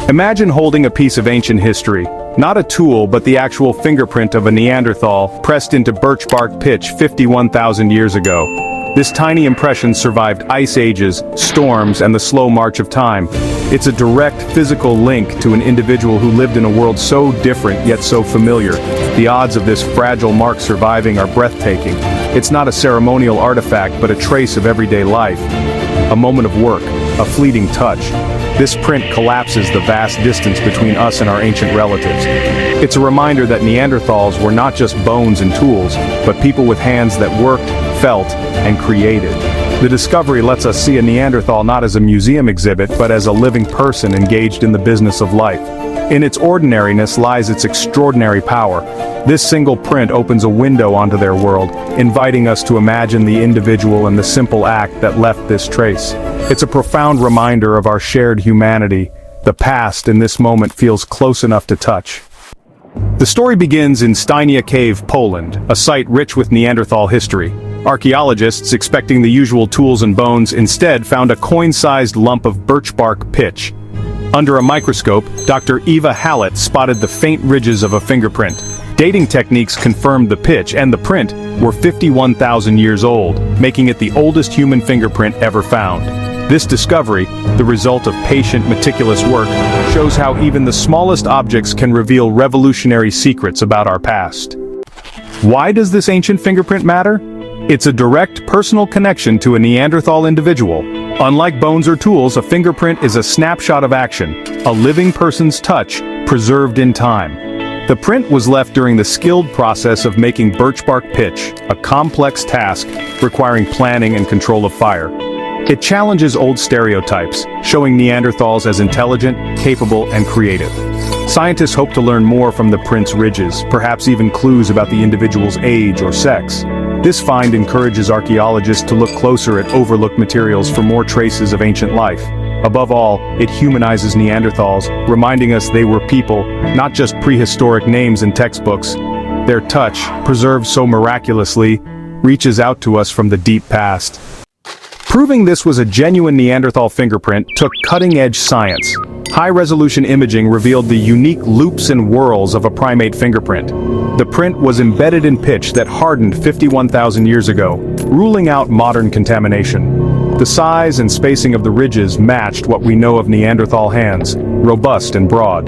Imagine holding a piece of ancient history, not a tool but the actual fingerprint of a Neanderthal pressed into birch bark pitch 51,000 years ago. This tiny impression survived ice ages, storms, and the slow march of time. It's a direct physical link to an individual who lived in a world so different yet so familiar. The odds of this fragile mark surviving are breathtaking. It's not a ceremonial artifact but a trace of everyday life. A moment of work, a fleeting touch. This print collapses the vast distance between us and our ancient relatives. It's a reminder that Neanderthals were not just bones and tools, but people with hands that worked, felt, and created. The discovery lets us see a Neanderthal not as a museum exhibit but as a living person engaged in the business of life. In its ordinariness lies its extraordinary power. This single print opens a window onto their world, inviting us to imagine the individual and the simple act that left this trace. It's a profound reminder of our shared humanity. The past in this moment feels close enough to touch. The story begins in Stynia Cave, Poland, a site rich with Neanderthal history. Archaeologists, expecting the usual tools and bones, instead found a coin-sized lump of birch bark pitch. Under a microscope, Dr. Eva Hallett spotted the faint ridges of a fingerprint. Dating techniques confirmed the pitch and the print were 51,000 years old, making it the oldest human fingerprint ever found. This discovery, the result of patient, meticulous work, shows how even the smallest objects can reveal revolutionary secrets about our past. Why does this ancient fingerprint matter? It's a direct personal connection to a Neanderthal individual. Unlike bones or tools, a fingerprint is a snapshot of action, a living person's touch, preserved in time. The print was left during the skilled process of making birch bark pitch, a complex task requiring planning and control of fire. It challenges old stereotypes, showing Neanderthals as intelligent, capable, and creative. Scientists hope to learn more from the print's ridges, perhaps even clues about the individual's age or sex. This find encourages archaeologists to look closer at overlooked materials for more traces of ancient life. Above all, it humanizes Neanderthals, reminding us they were people, not just prehistoric names in textbooks. Their touch, preserved so miraculously, reaches out to us from the deep past. Proving this was a genuine Neanderthal fingerprint took cutting-edge science. High-resolution imaging revealed the unique loops and whorls of a primate fingerprint. The print was embedded in pitch that hardened 51,000 years ago, ruling out modern contamination. The size and spacing of the ridges matched what we know of Neanderthal hands, robust and broad.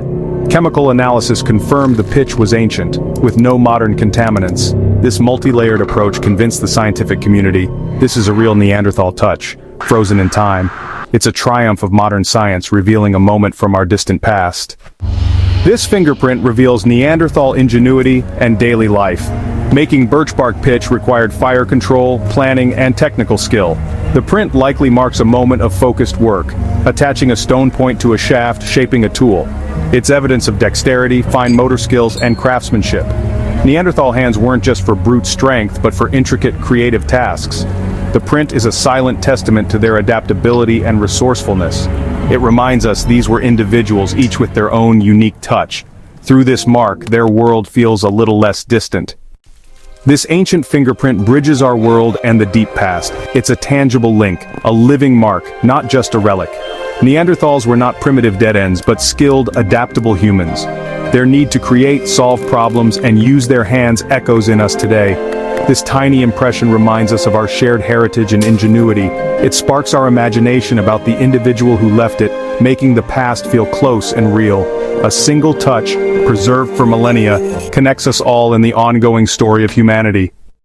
Chemical analysis confirmed the pitch was ancient, with no modern contaminants. This multi-layered approach convinced the scientific community this is a real Neanderthal touch, frozen in time. It's a triumph of modern science revealing a moment from our distant past. This fingerprint reveals Neanderthal ingenuity and daily life. Making birch bark pitch required fire control, planning, and technical skill. The print likely marks a moment of focused work, attaching a stone point to a shaft, shaping a tool. It's evidence of dexterity, fine motor skills, and craftsmanship. Neanderthal hands weren't just for brute strength, but for intricate, creative tasks. The print is a silent testament to their adaptability and resourcefulness. It reminds us these were individuals, each with their own unique touch. Through this mark, their world feels a little less distant. This ancient fingerprint bridges our world and the deep past. It's a tangible link, a living mark, not just a relic. Neanderthals were not primitive dead ends, but skilled, adaptable humans. Their need to create, solve problems, and use their hands echoes in us today. This tiny impression reminds us of our shared heritage and ingenuity. It sparks our imagination about the individual who left it, making the past feel close and real. A single touch, preserved for millennia, connects us all in the ongoing story of humanity.